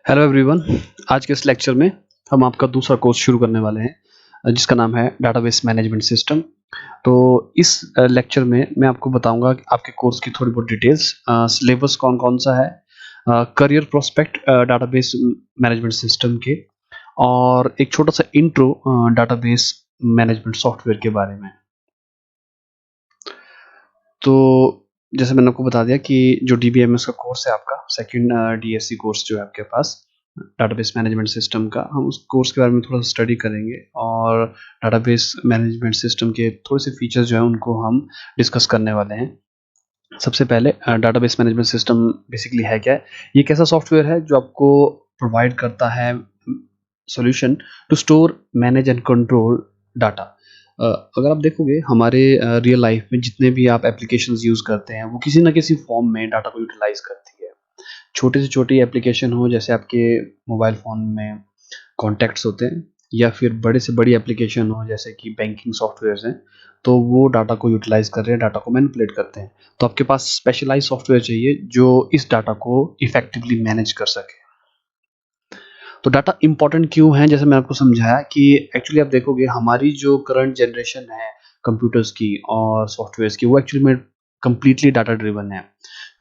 Hello everyone. आज के इस लेक्चर में हम आपका दूसरा कोर्स शुरू करने वाले हैं जिसका नाम है डेटाबेस मैनेजमेंट सिस्टम। तो इस लेक्चर में मैं आपको बताऊंगा कि आपके कोर्स की थोड़ी बहुत डिटेल्स, सिलेबस कौन कौन सा है, career prospect database management system के, और एक छोटा सा इंट्रो डेटाबेस मैनेजमेंट सॉफ्टवेयर के बारे में। तो जैसे मैंने आपको बता दिया कि जो डीबीएमएस का कोर्स है आपका सेकंड डीएससी कोर्स जो है आपके पास डेटाबेस मैनेजमेंट सिस्टम का, हम उस कोर्स के बारे में थोड़ा सा स्टडी करेंगे और डेटाबेस मैनेजमेंट सिस्टम के थोड़े से फीचर्स जो है उनको हम डिस्कस करने वाले हैं। सबसे पहले डेटाबेस मैनेजमेंट सिस्टम बेसिकली है क्या है? ये एक ऐसा सॉफ्टवेयर है जो आपको प्रोवाइड करता है solution to store manage and control data. अगर आप देखोगे हमारे रियल लाइफ में जितने भी आप एप्लीकेशंस यूज़ करते हैं वो किसी ना किसी फॉर्म में डाटा को यूटिलाइज करती है। छोटी से छोटी एप्लीकेशन हो जैसे आपके मोबाइल फ़ोन में कॉन्टैक्ट्स होते हैं, या फिर बड़े से बड़ी एप्लीकेशन हो जैसे कि बैंकिंग सॉफ्टवेयर्स हैं, तो वो डाटा को यूटिलाइज कर रहे हैं, डाटा को मैनिपुलेट करते हैं। तो आपके पास स्पेशलाइज्ड सॉफ्टवेयर चाहिए जो इस डाटा को इफेक्टिवली मैनेज कर सके। तो डाटा इंपॉर्टेंट क्यों है? जैसे मैं आपको समझाया कि एक्चुअली आप देखोगे हमारी जो करंट जनरेशन है कंप्यूटर्स की और सॉफ्टवेयर्स की, वो एक्चुअली में कंप्लीटली डाटा ड्रिवन है।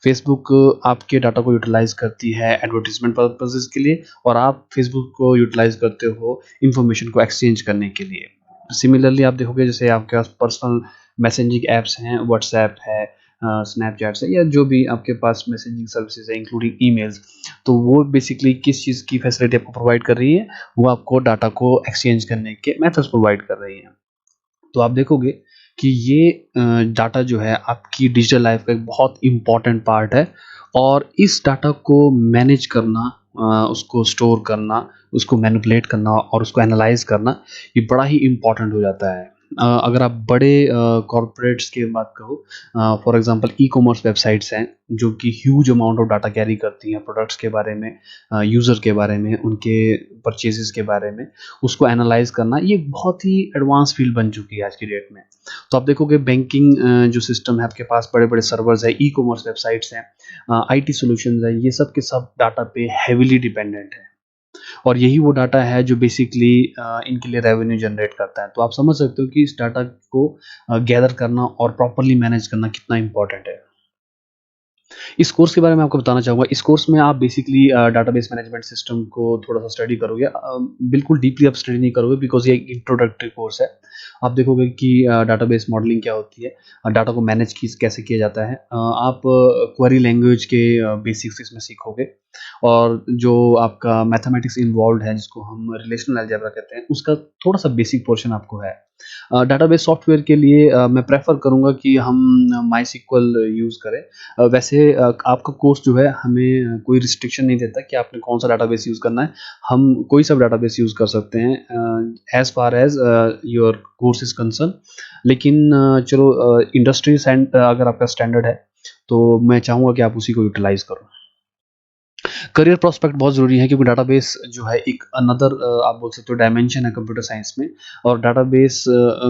फेसबुक आपके डाटा को यूटिलाइज करती है एडवर्टीजमेंट पर्पसेस के लिए, और आप फेसबुक को यूटिलाइज करते हो इंफॉर्मेशन को एक्सचेंज करने के लिए। सिमिलरली आप देखोगे जैसे आपके पास पर्सनल मैसेजिंग एप्स हैं, व्हाट्सएप है, स्नैपचैट है, या जो भी आपके पास मैसेजिंग सर्विसेज है इंक्लूडिंग ईमेल्स, तो वो बेसिकली किस चीज़ की फैसिलिटी आपको प्रोवाइड कर रही है? वो आपको डाटा को एक्सचेंज करने के मेथड्स प्रोवाइड कर रही है। तो आप देखोगे कि ये डाटा जो है आपकी डिजिटल लाइफ का एक बहुत इम्पोर्टेंट पार्ट है, और इस डाटा को मैनेज करना, उसको स्टोर करना, उसको मैनिपुलेट करना और उसको एनालाइज करना, ये बड़ा ही इम्पोर्टेंट हो जाता है। अगर आप बड़े कॉरपोरेट्स की बात करो, for example e commerce websites हैं जो कि huge amount of data carry करती हैं प्रोडक्ट्स के बारे में, यूज़र के बारे में, उनके परचेजेस के बारे में, उसको एनालाइज करना, ये बहुत ही एडवांस फील्ड बन चुकी है आज की डेट में। तो आप देखोगे बैंकिंग जो सिस्टम है आपके पास, बड़े बड़े सर्वर्स है, ई कॉमर्स वेबसाइट्स हैं, आईटी सॉल्यूशंस है, ये सब के सब डाटा पे हैविली डिपेंडेंट है, और यही वो डाटा है जो बेसिकली इनके लिए रेवेन्यू जनरेट करता है। तो आप समझ सकते हो कि इस डाटा को गैदर करना और प्रॉपरली मैनेज करना कितना इंपॉर्टेंट है। इस कोर्स के बारे में आपको बताना चाहूँगा। इस कोर्स में आप बेसिकली डेटाबेस मैनेजमेंट सिस्टम को थोड़ा-सा स्टडी करोगे। बिल्कुल डीपली आप स्टडी नहीं करोगे बिकॉज़ ये एक इंट्रोडक्टरी कोर्स है। आप देखोगे कि डेटाबेस मॉडलिंग क्या होती है, डाटा को मैनेज किस कैसे किया जाता है। आप क्वेरी लैंग्वेज के बेसिक्स इसमें सीखोगे, और जो आपका मैथमेटिक्स इन्वॉल्व्ड है जिसको हम रिलेशनल अलजेब्रा कहते हैं, उसका थोड़ा-सा बेसिक पोर्शन आपको है। डेटाबेस सॉफ्टवेयर के लिए मैं प्रेफ़र करूँगा कि हम मायसीक्वल यूज़ करें। वैसे आपका कोर्स जो है हमें कोई रिस्ट्रिक्शन नहीं देता कि आपने कौन-सा डेटाबेस यूज़ करना है। हम कोई सा भी डेटाबेस यूज़ कर सकते हैं as far as your course is concern. लेकिन चलो इंडस्ट्री अगर आपका स्टैंडर्ड है, तो मैं चाहूँगा कि आप उसी को यूटिलाइज़ करो। करियर प्रोस्पेक्ट बहुत ज़रूरी है क्योंकि डेटाबेस जो है एक अनदर आप बोल सकते हो डायमेंशन है कंप्यूटर साइंस में, और डेटाबेस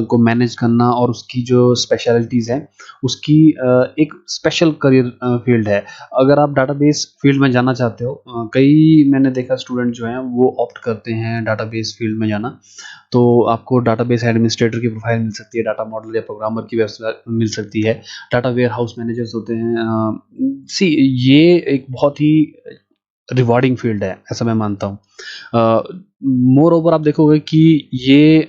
को मैनेज करना और उसकी जो स्पेशलिटीज़ हैं उसकी एक स्पेशल करियर फील्ड है। अगर आप डेटाबेस फील्ड में जाना चाहते हो, कई मैंने देखा स्टूडेंट जो हैं वो ऑप्ट करते हैं डेटाबेस फील्ड में जाना। तो आपको डेटाबेस एडमिनिस्ट्रेटर की प्रोफाइल मिल सकती है, डाटा मॉडल या प्रोग्रामर की वेबसाइट मिल सकती है, डाटा वेयर हाउस मैनेजर्स होते हैं। सी ये एक बहुत ही रिवार्डिंग फील्ड है, ऐसा मैं मानता हूँ। मोर ओवर आप देखोगे कि ये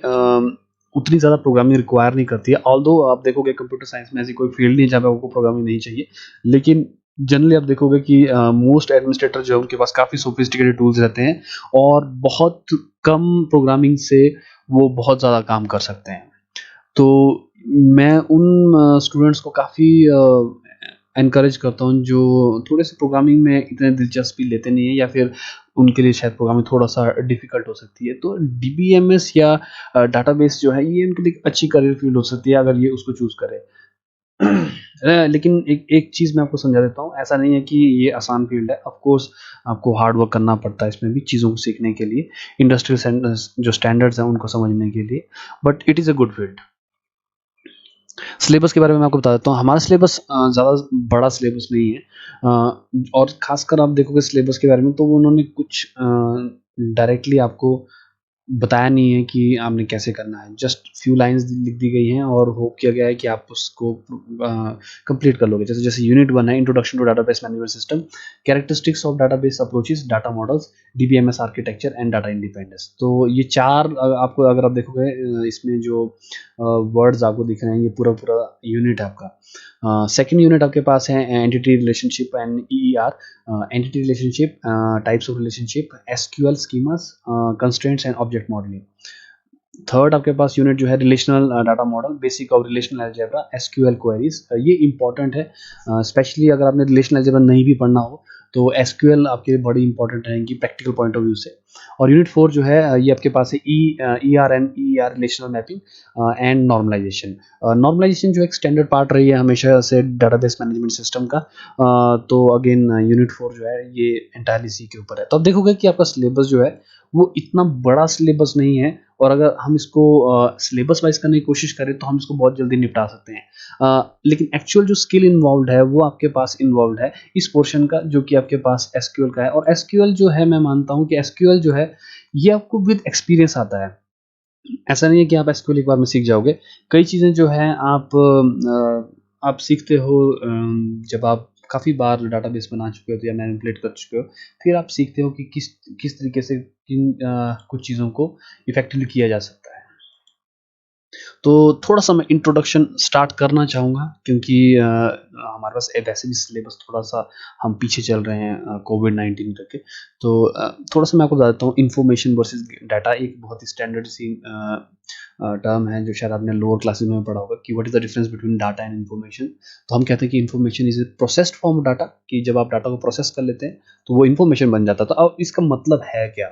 उतनी ज़्यादा प्रोग्रामिंग रिक्वायर नहीं करती है, ऑल्दो आप देखोगे कंप्यूटर साइंस में ऐसी कोई फील्ड नहीं है जहाँ पे आपको प्रोग्रामिंग नहीं चाहिए। लेकिन जनरली आप देखोगे कि मोस्ट एडमिनिस्ट्रेटर जो है उनके पास काफ़ी सोफिस्टिकेटेड टूल्स रहते हैं, और बहुत कम प्रोग्रामिंग से वो बहुत ज़्यादा काम कर सकते हैं। तो मैं उन स्टूडेंट्स को काफ़ी एनकरेज करता हूँ जो थोड़े से प्रोग्रामिंग में इतने दिलचस्पी लेते नहीं हैं, या फिर उनके लिए शायद प्रोग्रामिंग थोड़ा-सा डिफ़िकल्ट हो सकती है। तो डीबीएमएस या डेटाबेस जो है ये उनके लिए एक अच्छी करियर फ़ील्ड हो सकती है अगर ये उसको चूज़ करें। लेकिन एक एक चीज़ मैं आपको समझा देता हूँ, ऐसा नहीं है कि ये आसान फ़ील्ड है। ऑफ़ कोर्स आपको हार्ड वर्क करना पड़ता है इसमें भी चीज़ों को सीखने के लिए, इंडस्ट्री जो स्टैंडर्ड्स हैं उनको समझने के लिए, but it is a good field. Syllabus के बारे में मैं आपको बता देता हूँ। हमारा सिलेबस ज़्यादा बड़ा सिलेबस नहीं है, और ख़ासकर आप देखोगे सिलेबस के बारे में तो वो उन्होंने कुछ डायरेक्टली आपको बताया नहीं है कि आपने कैसे करना है। जस्ट फ्यू लाइन्स लिख दी गई हैं और होप किया गया है कि आप उसको कंप्लीट कर लोगे। जैसे यूनिट 1 है introduction to database management system, characteristics of database approaches, data models, DBMS architecture and data independence. तो ये 4 आपको अगर आप देखोगे इसमें जो वर्ड्स आपको दिख रहे हैं ये पूरा यूनिट है आपका। सेकंड यूनिट आपके पास है entity relationship and EER, entity relationship, types of relationship, SQL schemas, constraints and object modelling. Third आपके पास यूनिट जो है relational data model, basic of relational algebra, SQL queries. ये इंपॉर्टेंट है, स्पेशली अगर आपने रिलेशनल अलजेब्रा नहीं भी पढ़ना हो तो एसक्यूएल आपके लिए बड़ी इंपॉर्टेंट रहेंगी प्रैक्टिकल पॉइंट ऑफ व्यू से। और यूनिट 4 जो है ये आपके पास है E R N E R relational mapping and normalization. Normalization जो एक स्टैंडर्ड पार्ट रही है हमेशा से डाटाबेस मैनेजमेंट सिस्टम का। तो अगेन यूनिट 4 जो है ये एंटायरली सी के ऊपर है। तो आप देखोगे कि आपका सिलेबस जो है वो इतना बड़ा सिलेबस नहीं है, और अगर हम इसको सिलेबस वाइज करने की कोशिश करें तो हम इसको बहुत जल्दी निपटा सकते हैं। लेकिन एक्चुअल जो स्किल इन्वॉल्व है वो आपके पास इन्वॉल्व है इस पोर्शन का जो कि आपके पास एसक्यूएल का है। और एसक्यूएल जो है मैं मानता हूँ कि एसक्यूएल जो है ये आपको विद एक्सपीरियंस आता है। ऐसा नहीं है कि आप एसक्यूएल एक बार में सीख जाओगे। कई चीज़ें जो हैं आप सीखते हो जब आप काफ़ी बार डाटाबेस बना चुके हो या मैनिपुलेट कर चुके हो, फिर आप सीखते हो कि किस किस तरीके से किन कुछ चीज़ों को इफ़ेक्टिवली किया जा सकता है। तो थोड़ा-सा मैं इंट्रोडक्शन स्टार्ट करना चाहूँगा क्योंकि हमारे पास वैसे भी सिलेबस थोड़ा-सा हम पीछे चल रहे हैं कोविड-19 करके। तो थोड़ा-सा मैं आपको बता देता हूँ इन्फॉर्मेशन वर्सेस डाटा एक बहुत ही स्टैंडर्ड सी टर्म है जो शायद आपने लोअर क्लासेस में पढ़ा होगा कि what is the difference between data and information. तो हम कहते हैं कि information is a processed form of data, कि जब आप डाटा को प्रोसेस कर लेते हैं तो वो इन्फॉर्मेशन बन जाता है। तो अब इसका मतलब है क्या?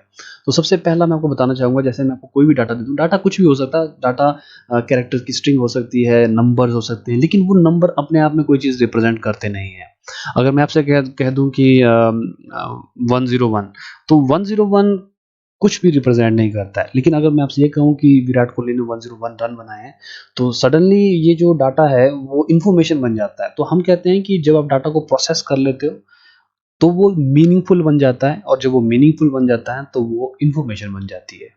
तो सबसे पहला मैं आपको बताना चाहूँगा, जैसे मैं आपको कोई भी डाटा दे दूँ, डाटा कुछ भी हो सकता है। डाटा कैरेक्टर की स्ट्रिंग हो सकती है, नंबर्स हो सकते हैं, लेकिन वो नंबर अपने आप में कोई चीज़ रिप्रेजेंट करते नहीं हैं। अगर मैं आपसे कह दूँ कि 101, तो 101 कुछ भी रिप्रेजेंट नहीं करता है। लेकिन अगर मैं आपसे ये कहूँ कि विराट कोहली ने 101 रन बनाए हैं, तो सडनली ये जो डाटा है वो इन्फॉर्मेशन बन जाता है। तो हम कहते हैं कि जब आप डाटा को प्रोसेस कर लेते हो, तो वो मीनिंगफुल बन जाता है, और जब वो मीनिंगफुल बन जाता है, तो वो इन्फॉर्मेशन बन जाती है।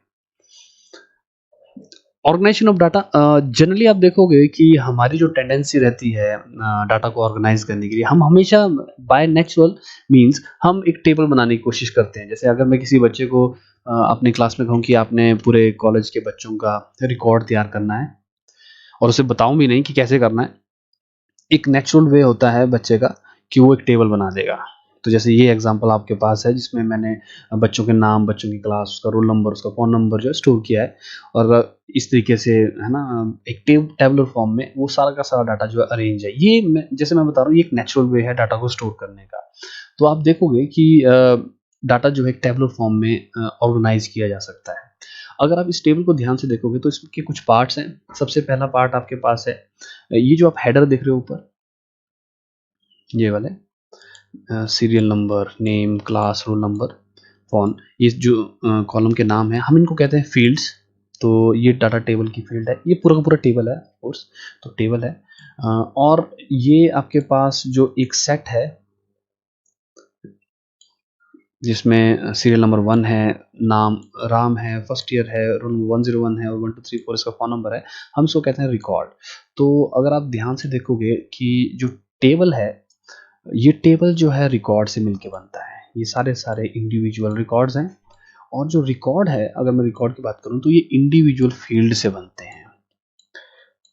ऑर्गेनाइजेशन ऑफ डाटा, जनरली आप देखोगे कि हमारी जो टेंडेंसी रहती है डाटा को ऑर्गेनाइज करने के लिए, हम हमेशा बाय नेचुरल मींस हम एक टेबल बनाने की कोशिश करते हैं। जैसे अगर मैं किसी बच्चे को अपनी क्लास में कहूँ कि आपने पूरे कॉलेज के बच्चों का रिकॉर्ड तैयार करना है, और उसे बताऊं भी नहीं कि कैसे करना है, एक नेचुरल वे होता है बच्चे का कि वो एक टेबल बना देगा। तो जैसे ये एग्जांपल आपके पास है जिसमें मैंने बच्चों के नाम, बच्चों की क्लास, उसका रोल नंबर, उसका फ़ोन नंबर जो है स्टोर किया है, और इस तरीके से है ना एक टेबुलर फॉर्म में वो सारा का सारा डाटा जो है अरेंज है। ये मैं जैसे मैं बता रहा हूँ ये एक नेचुरल वे है डाटा को स्टोर करने का। तो आप देखोगे कि डाटा जो है एक टेबुलर फॉर्म में ऑर्गेनाइज किया जा सकता है। अगर आप इस टेबल को ध्यान से देखोगे तो इसके कुछ पार्ट्स हैं। सबसे पहला पार्ट आपके पास है ये जो आप हेडर देख रहे हो ऊपर, ये वाले serial number, name, class, roll number, phone, ये जो कॉलम के नाम हैं, हम इनको कहते हैं फ़ील्ड्स। तो ये डाटा टेबल की फ़ील्ड है। ये पूरा का पूरा टेबल है ऑफ कोर्स, तो टेबल है। और ये आपके पास जो एक सेट है जिसमें सीरियल नंबर 1 है, नाम राम है, फर्स्ट ईयर है, रोल नंबर 101 है और 1 2 3 4 इसका फ़ोन नंबर है। हम इसको कहते हैं रिकॉर्ड। तो अगर आप ध्यान से देखोगे कि जो टेबल है, ये टेबल जो है रिकॉर्ड से मिलके बनता है। ये सारे इंडिविजुअल रिकॉर्ड्स हैं, और जो रिकॉर्ड है, अगर मैं रिकॉर्ड की बात करूँ तो ये इंडिविजुअल फील्ड से बनते हैं।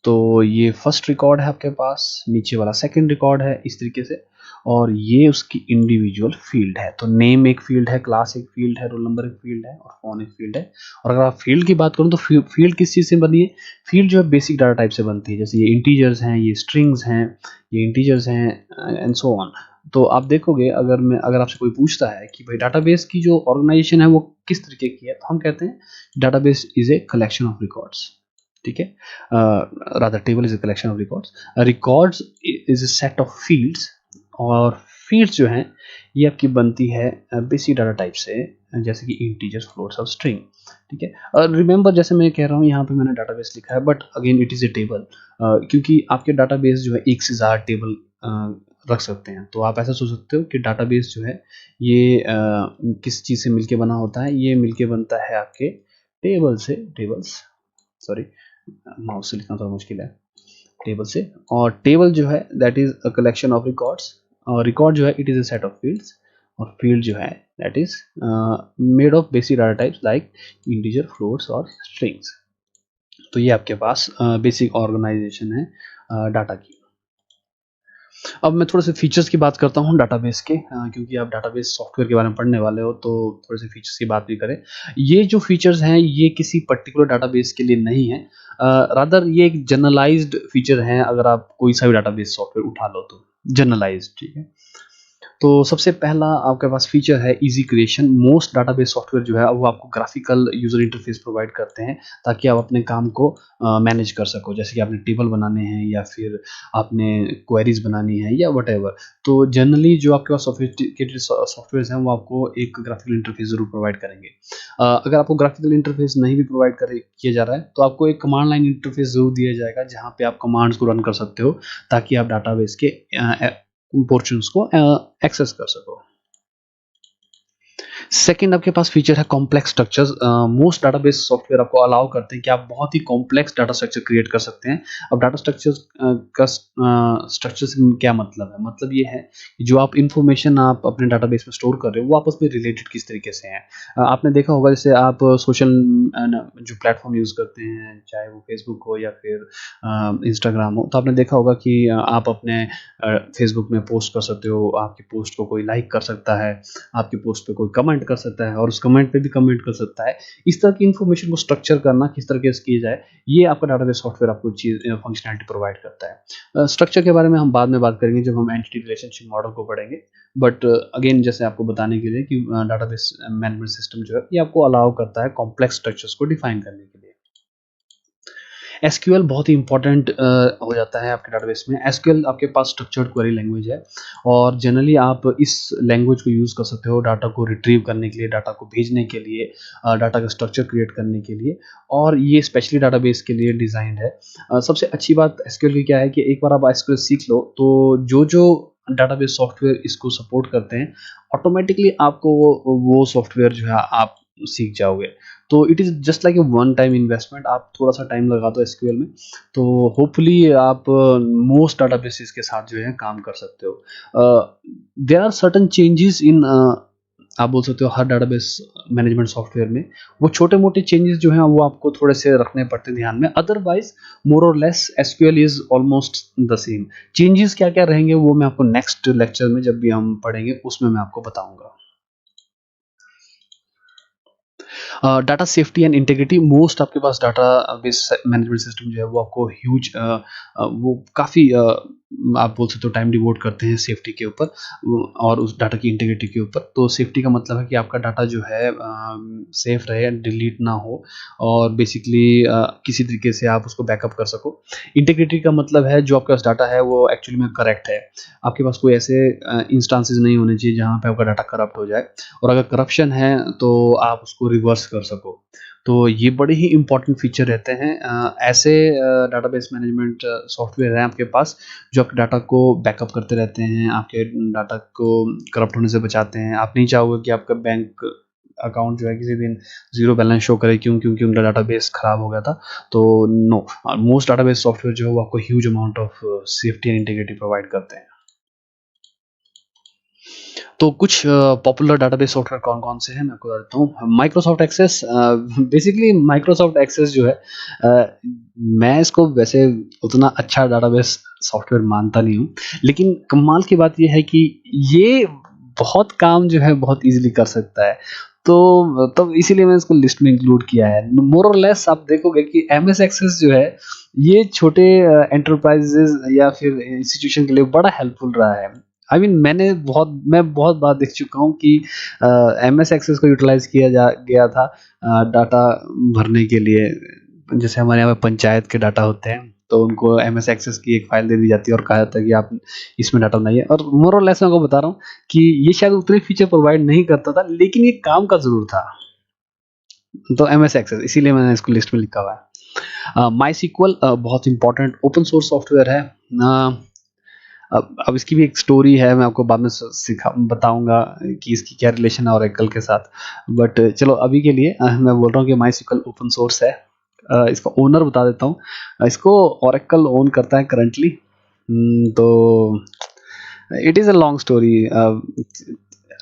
तो ये फर्स्ट रिकॉर्ड है आपके पास, नीचे वाला सेकंड रिकॉर्ड है, इस तरीके से, और ये उसकी इंडिविजुअल फील्ड है। तो नेम एक फील्ड है, क्लास एक फील्ड है, रोल नंबर एक फील्ड है और फ़ोन एक फील्ड है। और अगर आप फील्ड की बात करूँ तो फील्ड किस चीज़ से बनी है? फील्ड जो है बेसिक डाटा टाइप से बनती है। जैसे ये इंटीजर्स हैं, ये स्ट्रिंग्स हैं, ये इंटीजर्स हैं एंड सो ऑन। तो आप देखोगे अगर आपसे कोई पूछता है कि भाई डाटाबेस की जो ऑर्गेनाइजेशन है वो किस तरीके की है? तो हम कहते हैं database is a collection of records. ठीक है? rather table is a collection of records. Records is a set of fields, और fields जो हैं ये आपकी बनती है बेसिक डाटा टाइप से, जैसे कि इंटीजर, फ्लोट्स और स्ट्रिंग। ठीक है, और रिमेंबर जैसे मैं कह रहा हूँ यहाँ पे मैंने डाटाबेस लिखा है, but again it is a table, क्योंकि आपके डाटाबेस जो है एक से ज़्यादा टेबल रख सकते हैं। तो आप ऐसा सोच सकते हो कि डाटाबेस जो है ये किस चीज़ से मिलके बना होता है, ये मिलके बनता है आपके टेबल से, टेबल्स, सॉरी माउस से लिखना थोड़ा मुश्किल है, टेबल से। और टेबल जो है that is a collection of records, और रिकॉर्ड जो है it is a set of fields, और फील्ड जो है that is made of basic data types like integer, floats और स्ट्रिंग्स। तो ये आपके पास बेसिक ऑर्गेनाइजेशन है डाटा की। अब मैं थोड़े से फीचर्स की बात करता हूँ डाटाबेस के, क्योंकि आप डाटाबेस सॉफ्टवेयर के बारे में पढ़ने वाले हो, तो थोड़े से फीचर्स की बात भी करें। ये जो फीचर्स हैं ये किसी पर्टिकुलर डाटाबेस के लिए नहीं है, रादर ये एक जनरलाइज्ड फीचर हैं। अगर आप कोई सा भी डाटाबेस सॉफ्टवेयर उठा लो तो जनरलाइज्ड, ठीक है। तो सबसे पहला आपके पास फीचर है easy creation. Most database software जो है वो आपको ग्राफिकल यूजर इंटरफेस प्रोवाइड करते हैं, ताकि आप अपने काम को मैनेज कर सको। जैसे कि आपने टेबल बनाने हैं या फिर आपने क्वेरीज बनानी है या वट। तो जनरली जो आपके पास सोफिस्टिकेटेड सॉफ्टवेयर हैं वो आपको एक ग्राफिकल इंटरफेस जरूर प्रोवाइड करेंगे। अगर आपको ग्राफिकल इंटरफेस नहीं भी प्रोवाइड किया जा रहा है तो आपको एक कमांड लाइन इंटरफेस जरूर दिया जाएगा, जहाँ पे आप कमांड्स को रन कर सकते हो, ताकि आप डाटाबेस के पोर्शंस को एक्सेस कर सको। सेकंड आपके पास फीचर है complex structures. Most database software आपको अलाउ करते हैं कि आप बहुत ही कॉम्प्लेक्स डाटा स्ट्रक्चर क्रिएट कर सकते हैं। अब डाटा स्ट्रक्चर्स का स्ट्रक्चर से क्या मतलब है? मतलब ये है कि जो आप इंफॉर्मेशन आप अपने डाटाबेस में स्टोर कर रहे हो वो आपस में रिलेटेड किस तरीके से है। आपने देखा होगा जैसे आप सोशल जो प्लेटफॉर्म यूज़ करते हैं, चाहे वो फेसबुक हो या फिर इंस्टाग्राम हो, तो आपने देखा होगा कि आप अपने फेसबुक में पोस्ट कर सकते हो, आपकी पोस्ट को कोई लाइक कर सकता है, आपकी पोस्ट पे कोई कमेंट कर सकता है और उस कमेंट पे भी कमेंट कर सकता है। इस तरह की इन्फॉर्मेशन को स्ट्रक्चर करना किस तरीके से किया जाए, ये आपका डाटाबेस सॉफ्टवेयर आपको चीज़ फंक्शनैलिटी प्रोवाइड करता है। स्ट्रक्चर के बारे में हम बाद में बात करेंगे जब हम एंटिटी रिलेशनशिप मॉडल को पढ़ेंगे। बट अगेन जैसे आपको बताने के लिए कि डाटाबेस मैनेजमेंट सिस्टम जो है ये आपको अलाउ करता है कॉम्प्लेक्स स्ट्रक्चर्स को डिफाइन करने के लिए। एसक्यूएल बहुत ही इंपॉर्टेंट हो जाता है आपके डाटाबेस में। एसक्यूएल आपके पास स्ट्रक्चर्ड क्वेरी लैंग्वेज है, और जनरली आप इस लैंग्वेज को यूज़ कर सकते हो डाटा को रिट्रीव करने के लिए, डाटा को भेजने के लिए, डाटा का स्ट्रक्चर क्रिएट करने के लिए, और ये स्पेशली डाटाबेस के लिए डिज़ाइंड है। सबसे अच्छी बात एसक्यूएल की क्या है कि एक बार आप एसक्यूएल सीख लो तो जो डाटाबेस सॉफ्टवेयर इसको सपोर्ट करते हैं, ऑटोमेटिकली आपको वो सॉफ्टवेयर जो है आप सीख जाओगे। तो it is just like a one time investment. आप थोड़ा सा टाइम लगा दो एसक्यूएल में, तो होपफुली आप मोस्ट डाटाबेसेस के साथ जो है काम कर सकते हो। There are certain changes in, आप बोल सकते हो हर डाटाबेस मैनेजमेंट सॉफ्टवेयर में वो छोटे मोटे चेंजेस जो हैं वो आपको थोड़े से रखने पड़ते हैं ध्यान में। अदरवाइज मोर और less SQL is almost the same. Changes क्या क्या रहेंगे वो मैं आपको नेक्स्ट लेक्चर में जब भी हम पढ़ेंगे उसमें मैं आपको बताऊंगा। Data safety and integrity. Most आपके पास डाटा बेस मैनेजमेंट सिस्टम जो है वो आपको ह्यूज वो काफ़ी आप बोल सकते हो टाइम डिवोट करते हैं सेफ्टी के ऊपर और उस डाटा की इंटीग्रिटी के ऊपर। तो सेफ्टी का मतलब है कि आपका डाटा जो है सेफ रहे, डिलीट ना हो, और बेसिकली किसी तरीके से आप उसको बैकअप कर सको। इंटीग्रिटी का मतलब है जो आपके पास डाटा है वो एक्चुअली में करेक्ट है। आपके पास कोई ऐसे इंस्टांसेस नहीं होने चाहिए जहाँ पे आपका डाटा करप्ट हो जाए, और अगर करप्शन है तो आप उसको रिवर्स कर सको। तो ये बड़े ही इंपॉर्टेंट फीचर रहते हैं। ऐसे डाटाबेस मैनेजमेंट सॉफ्टवेयर हैं आपके पास जो आपके डाटा को बैकअप करते रहते हैं, आपके डाटा को करप्ट होने से बचाते हैं। आप नहीं चाहोगे कि आपका बैंक अकाउंट जो है किसी दिन ज़ीरो बैलेंस शो करे, क्योंकि उनका डाटाबेस खराब हो गया था। तो नो, मोस्ट डाटाबेस सॉफ्टवेयर जो है वो आपको huge amount of safety and integrity provide करते हैं। तो कुछ पॉपुलर डाटाबेस सॉफ्टवेयर कौन-कौन से हैं मैं आपको बता देता हूँ। Microsoft Access, basically Microsoft Access जो है मैं इसको वैसे उतना अच्छा डाटाबेस सॉफ्टवेयर मानता नहीं हूँ, लेकिन कमाल की बात ये है कि ये बहुत काम जो है बहुत ईज़िली कर सकता है। तो तब इसीलिए मैंने इसको लिस्ट में इंक्लूड किया है। मोर और लेस आप देखोगे कि एमएस एक्सेस जो है ये छोटे एंटरप्राइजेज़ या फिर इंस्टीट्यूशन के लिए बड़ा हेल्पफुल रहा है। आई मीन मैं बहुत बार देख चुका हूँ कि एमएस एक्सेस को यूटिलाइज़ किया जा गया था डाटा भरने के लिए। जैसे हमारे यहाँ पे पंचायत के डाटा होते हैं, तो उनको एमएस एक्सेस की एक फ़ाइल दे दी जाती है और कहा जाता है कि आप इसमें डाटा बनाइए। और मोर और लेस मैं आपको बता रहा हूँ कि ये शायद उतने फीचर प्रोवाइड नहीं करता था, लेकिन ये काम का ज़रूर था। तो एमएस एक्सेस इसीलिए मैंने इसको लिस्ट में लिखा हुआ है। माईएसक्यूएल बहुत इम्पोर्टेंट ओपन सोर्स सॉफ्टवेयर है। अब इसकी भी एक स्टोरी है, मैं आपको बाद में बताऊंगा कि इसकी क्या रिलेशन है ओरेकल के साथ। बट चलो अभी के लिए मैं बोल रहा हूँ कि माईएसक्यूएल ओपन सोर्स है। इसका ओनर बता देता हूँ। इसको ओरेकल ओन करता है करंटली। तो it is a long story.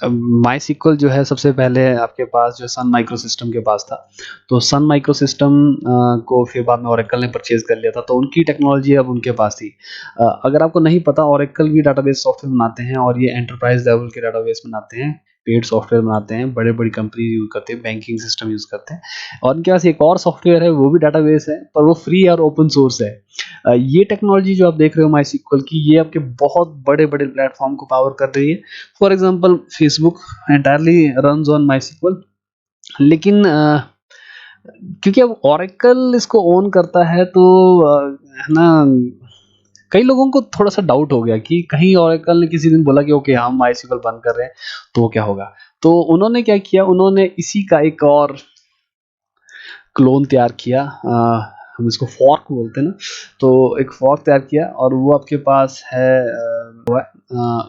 MySQL जो है सबसे पहले आपके पास जो सन माइक्रो सिस्टम के पास था। तो सन माइक्रो सिस्टम को फिर बाद में ओरेकल ने परचेज कर लिया था, तो उनकी टेक्नोलॉजी अब उनके पास थी। अगर आपको नहीं पता, ओरेकल भी डाटाबेस सॉफ्टवेयर बनाते हैं और ये एंटरप्राइज लेवल के डाटाबेस बनाते हैं, पेड सॉफ्टवेयर बनाते हैं, बड़े बड़ी कंपनी यूज करते हैं, बैंकिंग सिस्टम यूज करते हैं। और उनके पास एक और सॉफ्टवेयर है, वो भी डाटाबेस है, पर वो फ्री और ओपन सोर्स है। ये टेक्नोलॉजी जो आप देख रहे हो माईएसक्यूएल की, ये आपके बहुत बड़े बड़े प्लेटफॉर्म को पावर कर रही है। For example Facebook entirely runs on MySQL. लेकिन क्योंकि अब ओरेकल इसको ओन करता है, तो है ना, कई लोगों को थोड़ा सा डाउट हो गया कि कहीं ओरेकल ने किसी दिन बोला कि ओके हम माईएसक्यूएल बंद कर रहे हैं तो क्या होगा। तो उन्होंने क्या किया, उन्होंने इसी का एक और क्लोन तैयार किया। हम इसको फॉर्क बोलते हैं ना, तो एक फॉर्क तैयार किया और वो आपके पास है।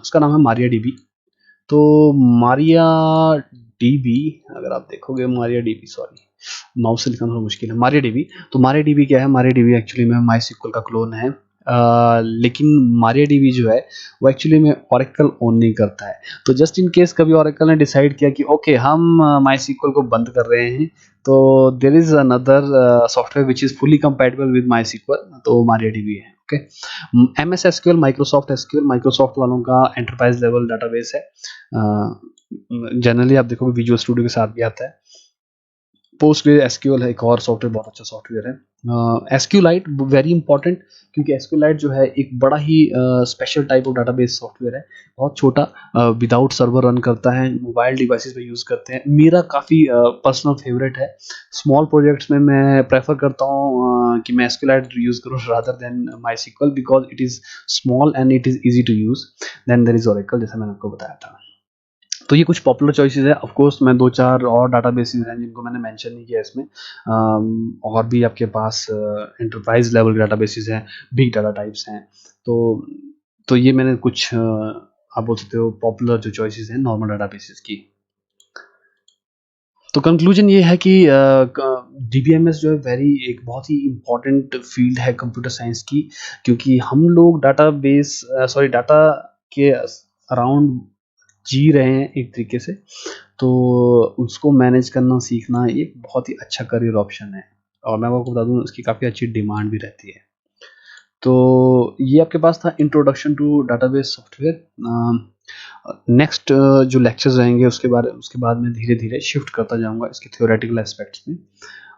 उसका नाम है मारिया डीबी। तो मारिया डीबी, अगर आप देखोगे मारिया डीबी, सॉरी माउस से लिखना थोड़ा मुश्किल है, मारिया डीबी। तो मारिया डीबी क्या है, मारिया डीबी एक्चुअली में माईएसक्यूएल का क्लोन है। लेकिन मारिया डीबी जो है वो एक्चुअली में ओरेकल ओन नहीं करता है। तो जस्ट इन केस कभी ओरेकल ने डिसाइड किया कि ओके हम माईएसक्यूएल को बंद कर रहे हैं, तो there is another software which is fully compatible with MySQL, तो मारिया डीबी है। Okay, MS SQL, Microsoft SQL, Microsoft वालों का एंटरप्राइज लेवल डाटाबेस है। जनरली आप देखोगे विजुअल स्टूडियो के साथ भी आता है। पोस्ट एसक्यूएल है एक और सॉफ्टवेयर, बहुत अच्छा सॉफ्टवेयर है। एसक्यूलाइट वेरी इंपॉर्टेंट, क्योंकि एसक्यूलाइट जो है एक बड़ा ही special type of database software है। बहुत छोटा, विदाउट सर्वर रन करता है, मोबाइल डिवाइसेस पे यूज़ करते हैं। मेरा काफ़ी पर्सनल फेवरेट है। स्मॉल प्रोजेक्ट्स में मैं प्रेफर करता हूँ कि मैं एसक्यूलाइट यूज़ करूँ rather than MySQL, because it is small and it is easy to use. Then there is Oracle, जैसा मैंने आपको बताया था। तो ये कुछ पॉपुलर चॉइसेस है। ऑफ कोर्स मैं 2-4 और डाटाबेसेस हैं जिनको मैंने मेंशन नहीं किया इसमें। और भी आपके पास एंटरप्राइज लेवल के डाटाबेसेस हैं, बिग डाटा टाइप्स हैं। तो ये मैंने कुछ आप बोल सकते हो पॉपुलर जो चॉइसेस हैं नॉर्मल डाटाबेसेस की। तो कंक्लूजन ये है कि डीबीएमएस जो है वेरी एक बहुत ही इम्पोर्टेंट फील्ड है कंप्यूटर साइंस की, क्योंकि हम लोग डाटा के अराउंड जी रहे हैं एक तरीके से। तो उसको मैनेज करना सीखना एक बहुत ही अच्छा करियर ऑप्शन है, और मैं आपको बता दूं उसकी काफ़ी अच्छी डिमांड भी रहती है। तो ये आपके पास था introduction to database software. Next जो लेक्चर्स रहेंगे उसके बाद मैं धीरे धीरे शिफ्ट करता जाऊंगा इसके थ्योरेटिकल एस्पेक्ट्स में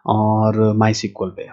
और माईएसक्यूएल पे।